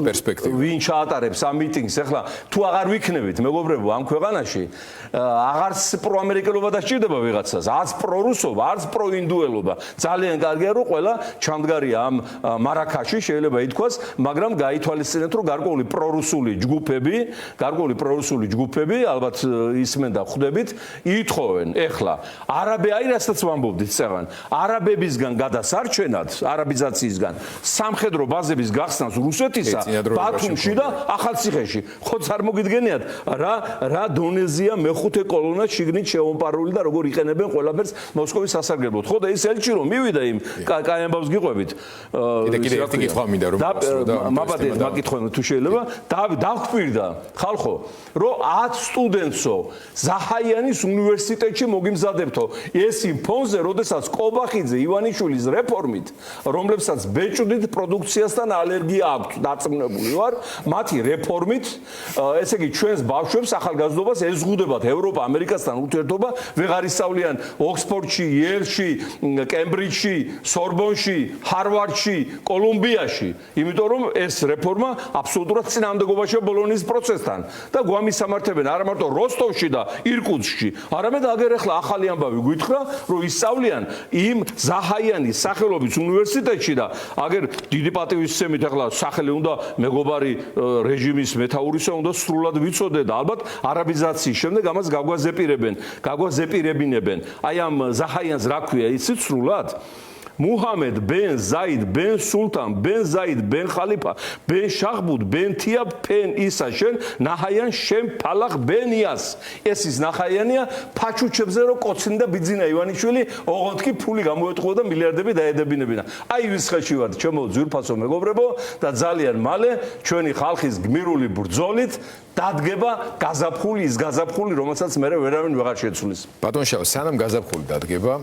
პერსპექტივა. ვინ ჩაატარებს ამ მიტინგს? ახლა თუ აღარ ვიქნებით, მეგობრებო, ამ ქვეყანაში აღარც პროამერიკელობა დასჭირდება ვიღაცას, არც პრორუსობა, არც პროინდუელობა. ძალიან კარგია, რომ ყველა ჩამდგარია ამ მარაკაში, შეიძლება ითქვას, მაგრამ გაითვალისწინეთ, რომ გარკვეული პრორუსული ჯგუფები, ალბათ ისმენ და ხვდებით, ითხოვენ ეხლა არაბი აი რასაც ვამბობდით წეგან, არაბებისგან გადასარჩენად, არაბიზაციისგან სამხედრო ბაზების გახსნას რუსეთისა, ბათუმში და ახალციხეში. ხოც არ მოგიდგენიათ რა დონეზია მეხუთე კოლონა შიგნით შეომპარული და როგორ იყენებენ ყველაფერს მოსკოვის სასარგებლოდ. ხო და ის ელჩი რომ მივიდა იმ კაი ამბავს გიყვებით. კიდე ერთი კითხვა მინდა რომ მაბადეთ მაგითხონ თუ შეიძლება დავკვირდა ხალხო რომ 10 სტუდენტსო ზაჰაიანის უნივერსიტეტში მოგიმზადებთო ეს იმ ფონზე როდესაც კობახიძე ივანიშვილის რეფორმით რომლებსაც ბეჭდით პროდუქციასთან ალერგია აქვს დაწმუნებული ვარ მათი რეფორმით ესე იგი ჩვენს ბავშვებს ახალგაზრდობას ეზღუდებათ ევროპა ამერიკასთან ურთიერთობა ვეღარ ისწავლიან ოქსფორდში იელში კემბრიჯში სორბონში ჰარვარდში კოლუმბიაში იმიტომ რომ ეს რეფორმა აბსოლუტურად წინააღმდეგობაშია ბოლონის პროცესთან და გვამისამართებენ არა მარტო როსტოვში და ირკუტსკში, არამედ აგერ ახლა ახალი ამბავი გვითხრა, რომ ისწავლიან იმ ზაჰაიანის სახელობის უნივერსიტეტში და აგერ დიდი პატივისცემით ახლა სახელი უნდა მეგობარი რეჟიმის მეთაურისა უნდა სრულად ვიცოდე და ალბათ არაბიზაციის შემდეგ ამას გაგვაზეპირებინებენ. აი ამ ზაჰაიანს რა ქვია იცით სრულად? Muhammad ben Zaid ben Sultan ben Zaid ben Khalifa ben Shahbud ben Tiab ben Isa შენ ნაჰაიან შენ ფალახ ben იას ეს ის ნაჰაიანია ფაჩუჩებზე რო კოცინდა ბიძინა ივანიშვილი ოღონდ კი ფული გამოეთხოვა და მილიარდები დაედებინებინა აი ვის ხელში ვარ ჩემო ძვირფასო მეგობრებო და ძალიან მალე ჩვენი ხალხის გმირული ბრძოლით დადგება გაზაფხული ის გაზაფხული რომელსაც მე ვერავინ ვეღარ შეცვლის ბატონ შავ სანამ გაზაფხული დადგება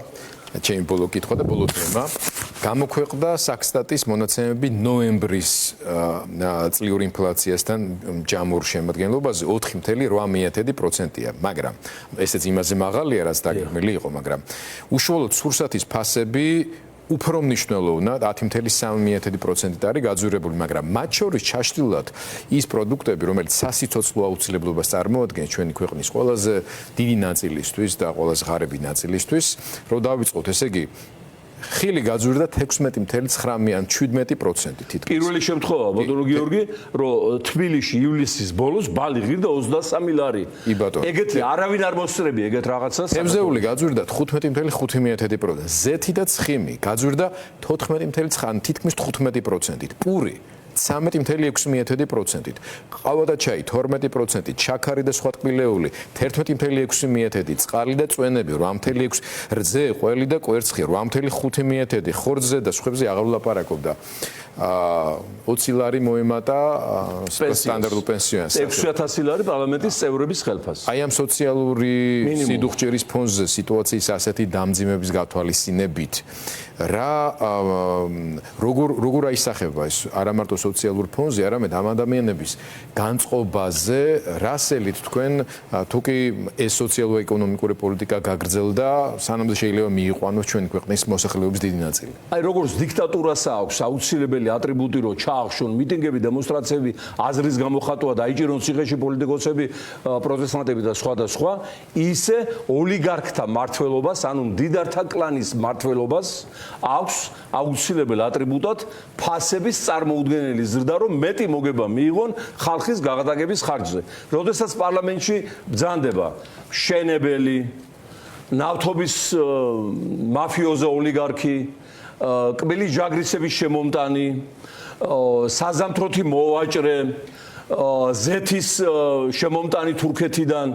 ჩემი ბოლო კითხვა და ბოლო თემა გამოქვეყნდა საქსტატის მონაცემები ნოემბრის წლიური ინფლაციასთან ჯამურ შემადგენლობაზე 4.8%-ია, მაგრამ ესეც იმაზე მაღალია, რაც დაგეგმილი იყო, მაგრამ უშუალოდ სურსათის ფასები უფრო მნიშვნელოვნად 10.3% არის გაძვირებული, მაგრამ მათ შორის ჩაშლილად ის პროდუქტები, რომელიც სასიცოცხლო აუცილებლობას წარმოადგენს ჩვენი ქვეყნის ყველაზე დიდი ნაწილისთვის და ყველაზე ღარიბი ნაწილისთვის, რომ დავიწყოთ, ესე იგი ხილი გაძვირდა 16.9 ან 17% თითქმის. პირველი შემთხვევა, ბატონო გიორგი, რომ თბილისში ივლისის ბოლოს ბალი ღირდა 23 ლარი. ეგეთი არავინ არ მოსწრები ეგეთ რაღაცას. თევზეული გაძვირდა 15.5%. ზეთი და ცხიმი გაძვირდა 14.9, თითქმის 15%. პური 13.6%. ყავა და ჩაი 12%, ჩაქარი და სხვა ტკბილეული 11.6%, წყალი და წვენები 8.6%, რძე, ყველი და კვერცხი 8.5%, ხორცზე და სხვებზე აღარ ვლაპარაკობ და 20 ლარი მოემატა სტანდარტულ პენსიონს. 6,000 ლარი პარლამენტის წევრების ხელფასს. აი ამ სოციალური სიდუხჭერის ფონზე სიტუაციის ასეთი დამძიმების გათვალისწინებით რა როგორ აისახება ეს არა მარტო სოციალურ ფონზე, არამედ ამ ადამიანების განწყობაზე, რასელით თქვენ თუ კი ეს სოციალურ-ეკონომიკური პოლიტიკა გაგრძელდა, სანამ შეიძლება მიიყვანოს ჩვენი ქვეყნის მოსახლეობის დიდი ნაწილი. აი როგორც დიქტატურას აქვს აუცილებელი ატრიბუტი, რომ ჩაახშონ მიტინგები, დემონსტრაციები, აზრის გამოხატვა, დაიჭირონ ციხეში პოლიტიკოსები, პროტესტანტები და სხვა და სხვა, ისე ოლიგარქთა მმართველობას, ანუ მდიდართა კლანის მმართველობას აქვს აუცილებელ ატრიბუტად ფასების წარმოუდგენელი ზრდა, რომ მეტი მოგება მიიღონ ხალხის გაღადაგების ხარჯზე. როდესაც პარლამენტში ბრძანდება შენებელი, ნავთობის მაფიოზა ოლიგარქი, კბილის ჯაგრისების შემომტანი, საზამთროთი მოვაჭრე, ზეთის შემომტანი თურქეთიდან,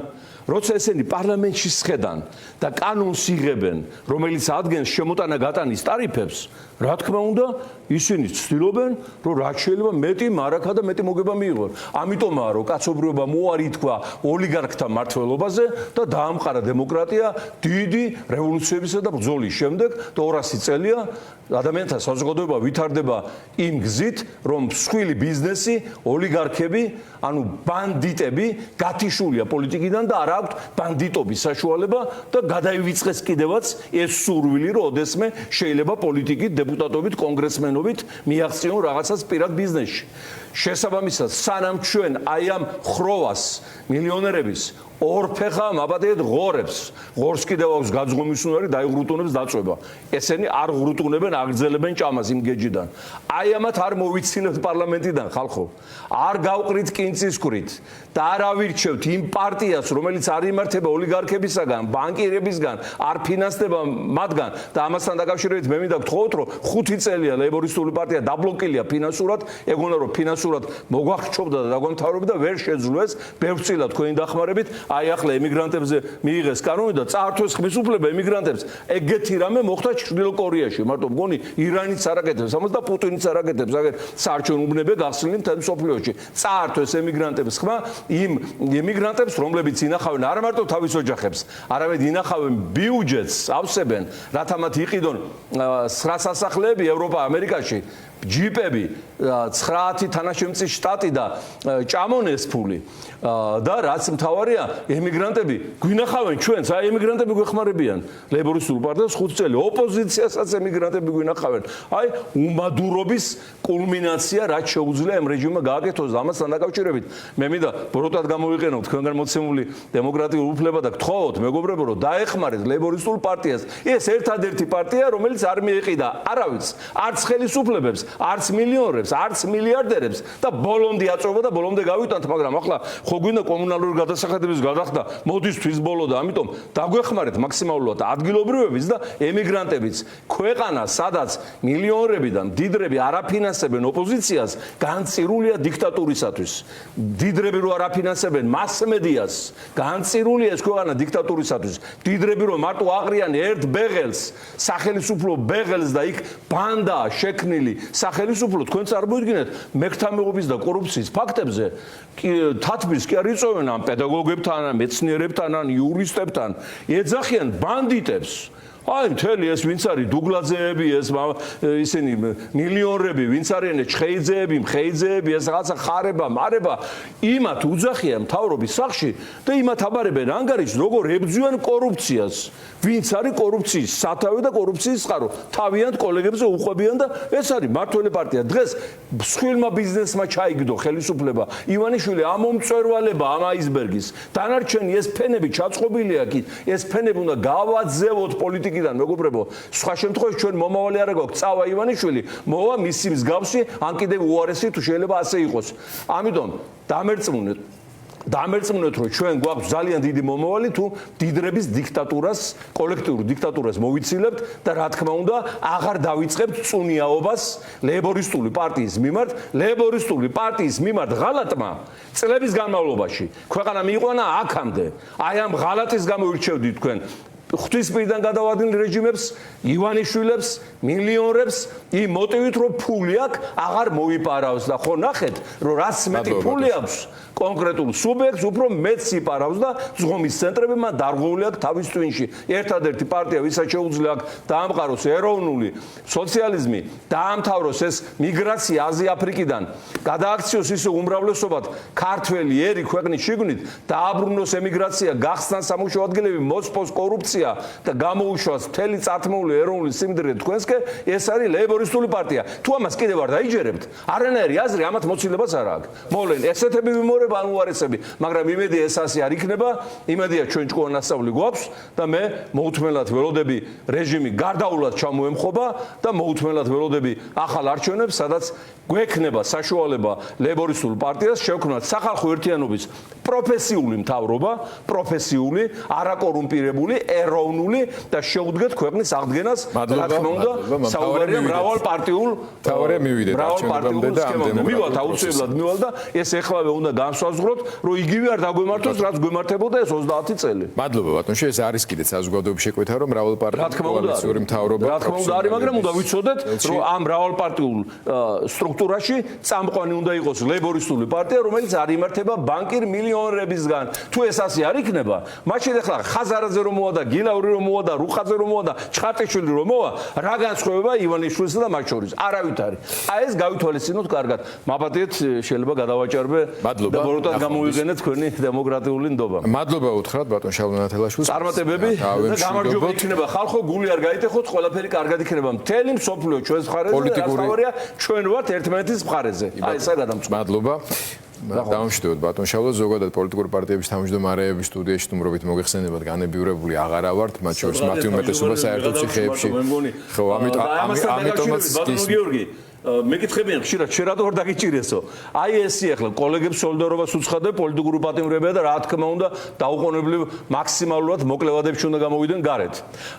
როცა ესენი პარლამენტში სხედან და კანონს იღებენ, რომელიც ადგენს შემოტანა გატანის ტარიფებს, რა თქმა უნდა, ისინი ცდილობენ, რომ რაც შეიძლება მეტი მარაკა და მეტი მოგება მიიღონ. ამიტომაა, რომ კაცობრიობა მოარი ითქვა ოლიგარქთა მმართველობაზე და დაამყარა დემოკრატია დიდი რევოლუციებისა და ბრძოლის შემდეგ და 200 წელია ადამიანთა საზოგადოება ვითარდება იმ გზით, რომ მსხვილი ბიზნესი, ოლიგარქები, ანუ ბანდიტები გათიშულია პოლიტიკიდან და არ აქვთ ბანდიტობის საშუალება და გადაივიწყეს კიდევაც ეს სურვილი, რომ ოდესმე შეიძლება პოლიტიკით, დეპუტატობით, კონგრესმენობით მიაღწიონ რაღაცას პირად ბიზნესში. შესაბამისად, სანამ ჩვენ აი ამ ხროვას მილიონერების ორფეხა მაბადეთ ღორებს, ღორს კიდევ აქვს გაძღომის უნარი, დაიღრუტუნებს დაწვება. ესენი არ ღრუტუნებენ, აგრძელებენ ჭამას იმ გეჯიდან. აი ამათ არ მოვიცინებთ პარლამენტიდან, ხალხო. არ გავყრით კინწისკვრით და არ ავირჩევთ იმ პარტიას, რომელიც არ იმართება ოლიგარქებისაგან, ბანკირებისგან, არ ფინანსდება მათგან და ამასთან დაკავშირებით მე მინდა გთხოვოთ, რომ 5 წელია ლეიბორისტული პარტია დაბლოკილია ფინანსურად, ეგონა რომ ფინანსურად მოგვახჩობდა და დაგვამთავრებდა და ვერ შეძლოს ბევრწილად თქვენი დახმარებით. აი ახლა ემიგრანტებზე მიიღეს კანონი და წაართვეს ხმის უფლება ემიგრანტებს. ეგეთი რამე მოხდა ჩრდილო კორეაში. მარტო მგონი ირანიც არაკეთებს, ამას და პუტინიც არაკეთებს. აგერ საარჩევნო უბნები გახსნილი მთელ მსოფლიოში. წაართვეს ემიგრანტებს ხმა იმ ემიგრანტებს, რომლებიც ინახავენ არა მარტო თავის ოჯახებს, არამედ ინახავენ ბიუჯეტს, ავსებენ, რათა მათ იყიდონ 9 სასახლეები ევროპა, ამერიკაში. ჯიპები, 9 თანაშემწი შტატი და ჭამონეს ფული და რაც მთავარია, ემიგრანტები გვინახავენ ჩვენს, აი ემიგრანტები გვეხმარებიან. ლეიბორისტულ პარტიას 5 წელი, ოპოზიციასაც ემიგრანტები გვინახავენ. აი უმადურობის კულმინაცია, რაც შეუძლია ამ რეჟიმმა გააკეთოს და ამასთან დაკავშირებით მე მინდა ბოროტად გამოვიყენოთ თქვენგან მოცემული დემოკრატიული უფლება და გთხოვოთ მეგობრებო, რომ დაეხმარეთ ლეიბორისტულ პარტიას. ეს ერთადერთი პარტია, რომელიც არ მიეყიდა არავის, არც ხელისუფლებებს, არც მილიონერებს, არც მილიარდერებს და ბოლომდე აწובה და ბოლომდე გავიტანთ, მაგრამ ახლა ხო გვინდა კომუნალური გადასახადების გადახდა მოდის თვის ბოლო და ამიტომ დაგვეხმარეთ მაქსიმალურად ადგილობრივების და ემიგრანტებიც. ქვეყანა, სადაც მილიონერები და მდიდრები არაფინანსებენ ოპოზიციას, განწირულია დიქტატურისათვის. მდიდრები რო არაფინანსებენ მასმედიას, განწირულია ეს ქვეყანა დიქტატურისათვის. მდიდრები რო მარტო აყრიან ერთ ბეღელს, სახელმწიფო ბეღელს და იქ ბანდა შექმნილი სახელმწიფო თქვენც არ მოიდგინეთ მექტამეობის და კორუფციის ფაქტებზე თათბირს კი არ იწოვენ ამ პედაგოგებთან, მეცნიერებთან, ან იურისტებთან, ეძახიან ბანდიტებს. აი მთელი ეს ვინც არის დუგლაძეები ეს ისინი მილიონრები ვინც არიან ჩხეიძეები მხეიძეები ეს რაღაცა ხარება მარება იმათ უძახია მთავრობის სახში და იმათ აბარებენ ანგარიშს როგორ ებძვიან კორუფციას ვინც არის კორუფციის სათავე და კორუფციის წყარო თავიანთ კოლეგებზე უყვებიან და ეს არის მართველი პარტია დღეს მსხვილმა ბიზნესმა ჩაიგდო ხელისუფლება ივანიშვილი ამომწვერვალება ამ აისბერგის დანარჩენი ეს ფენები ჩაწყობილია კი ეს ფენები უნდა გავაძევოთ პოლიტიკიდან მეგობრებო სხვა შემთხვევაში ჩვენ მომავალი არ გვაქვს წავა ივანიშვილი მოვა მისი მსგავსი ან კიდევ უარესი თუ შეიძლება ასე იყოს ამიტომ დამერწმუნეთ რომ ჩვენ გვაქვს ძალიან დიდი მომავალი თუ დიდრების დიქტატურას კოლექტიურ დიქტატურას მოვიცილებთ და რა თქმა უნდა აღარ დავიწყებთ წუნიაობას ლეიბორისტული პარტიის მიმართ ღალატმა წლების განმავლობაში ქვეყანა მიიყვანა აქამდე აი ამ ღალატის გამო ირჩევდით თქვენ ღვთისპირიდან გადავადნენ რეჟიმებს ივანიშვილებს მილიონერებს იმ მოტივით რომ ფული აქვს აღარ მოიპარავს და ხო ნახეთ რომ რაც მეტი ფული აქვს კონკრეტულ სუბიექტს უფრო მეტს იპარავს და ზღომის ცენტრები მან დარღვეული აქვს თავის ტვინში ერთადერთი პარტია ვისაც შეუძლია აქ დაამყაროს ეროვნული სოციალიზმი დაამთავროს ეს მიგრაცია აზია-აფრიკიდან გადააქციოს ისე უმრავლესობად ქართველი ერი ქვეყნის შიგნით დააბრუნოს ემიგრაცია გახსნან სამუშაო ადგილები მოსპოს კორუფცია და გამოუშვას მთელი წართმეული ეროვნული სიმდიდრე თქვენსკენ ეს არის ლეიბორისტული პარტია თუ ამას კიდევ არ დაიჯერებთ არანაირი აზრი ამათ მოცილებას არ აქვს მოვლენ ესეთები ვიმორება ან უარესები მაგრამ იმედია ეს ასე არ იქნება იმედია ჩვენ ჭკუა ნასწავლი გვაქვს და მე მოუთმენლად ველოდები რეჟიმი გარდაულად ჩამოემხობა და მოუთმენლად ველოდები ახალ არჩევნებს სადაც გვექნება საშუალება ლეიბორისტულ პარტიას შევქმნათ სახალხო ერთიანობის პროფესიული მთავრობა პროფესიული არაკორუმპირებული ეროვნული და შეუდგეთ ქვეყნის აღდგენას რა თქმა უნდა საუბარია მრავალპარტიულ მრავალპარტიულ და ამდენ მივალთ აუცილებლად მივალ და ეს ეხლავე უნდა განსაზღვროთ რომ იგივე არ დაგვემართოს რაც გვემართებოდა ეს 30 წელი მადლობა ბატონო ეს არის კიდე საზოგადოების შეკვეთა რომ მრავალპარტიული კოალიციური მთავრობა რა თქმა უნდა არის მაგრამ უნდა ვიცოდეთ რომ ამ მრავალპარტიულ სტრუქტურაში წამყვანი უნდა იყოს ლეიბორისტული პარტია რომელიც არ იმართება ბანკირ მილიონერებისგან თუ ეს ასე არ იქნება მაშინ ახლა ხაზარაძე რომ მოვა და გილაური რომ მოვა და რუხაძე რომ მოვა და ჩხარტიშვილი რომ მოვა რა განსხვავება ივანიშვილისა და მათ შორის არავით არის აი ეს გავითვალისწინოთ კარგად მაბადეთ შეიძლება გადავაჭარბე და ბოროტად გამოვიგენეთ თქვენი დემოკრატიული ნდობა მადლობა უთხრათ ბატონ შალვა ნათელაშვილს წარმატებები და გამარჯობა იქნება ხალხო გული არ გაიტეხოთ ყველაფერი კარგად იქნება მთელი მსოფლიო ჩვენს მხარეზე და რასთავარია ჩვენ ვართ ერთმანეთის მხარეზე აი ესა გადამწყვეტ მადლობა დავამშვიდობთ ბატონ შალვა ზოგადად პოლიტიკური პარტიების თავმჯდომარეების სტუდიაში თუმრობით მოგეხსენებათ განებიურებული აღარა ვართ მათ შორის მათი უმეტესობა საერთო ციხეებში ხო ამიტომაც ბატონო გიორგი მეკითხებიან ხშირად შენ რატო არ დაგიჭირესო აი ესე ახლა კოლეგებს სოლიდარობას უცხადებ პოლიტიკური პატიმრებია და რა თქმა უნდა დაუყოვნებლივ მაქსიმალურად მოკლევადებში უნდა გამოვიდნენ გარეთ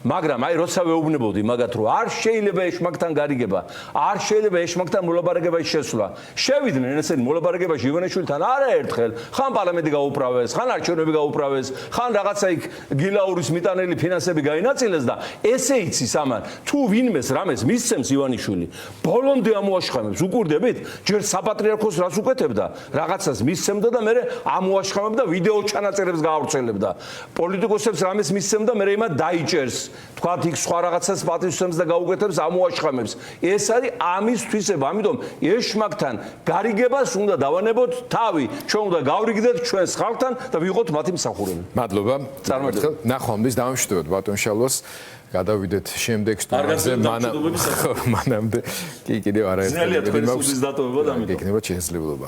მაგრამ აი როცა ვეუბნებოდი მაგათ რომ არ შეიძლება ეშმაკთან გარიგება არ შეიძლება ეშმაკთან მოლაპარაკებაში შესვლა შევიდნენ ესენი მოლაპარაკებაში ივანიშვილთან არაერთხელ ხან პარლამენტი გაუправეს ხან არჩევნები გაუправეს ხან რაღაცა იქ გილაურის მიტანელი ფინანსები გაინაწილეს და ესე იცის ამან თუ ვინმეს რამეს მისცემს ივანიშვილი ბოლომდე ამოაშხამებს უყურდებით ჯერ საპატრიარქოს რას უკეთებდა რაღაცას მისცემდა და მე ამოაშხამებდა ვიდეო ჩანაწერებს გაავრცელებდა პოლიტიკოსებს რამეს მისცემდა მე იმათ დაიჭერს თქვათ იქ სხვა რაღაცას პატივსცემს და გაუკეთებს ამოაშხამებს ეს არის ამის თვისება ამიტომ ეშმაკთან გარიგებას უნდა დავანებოთ თავი ჩვენ უნდა გავრიგდეთ ჩვენს ხალხთან და ვიყოთ მათი მსახურები მადლობა წარმატებები ნახვამდის დავამშვიდობთ ბატონ შალვას გადავიდეთ შემდეგ სტუდიაზე მანამდე კი კიდევ არაერთი ძნელია თქვენი სტუდიის დატოვება და ამიტომ იქნება შესაძლებლობა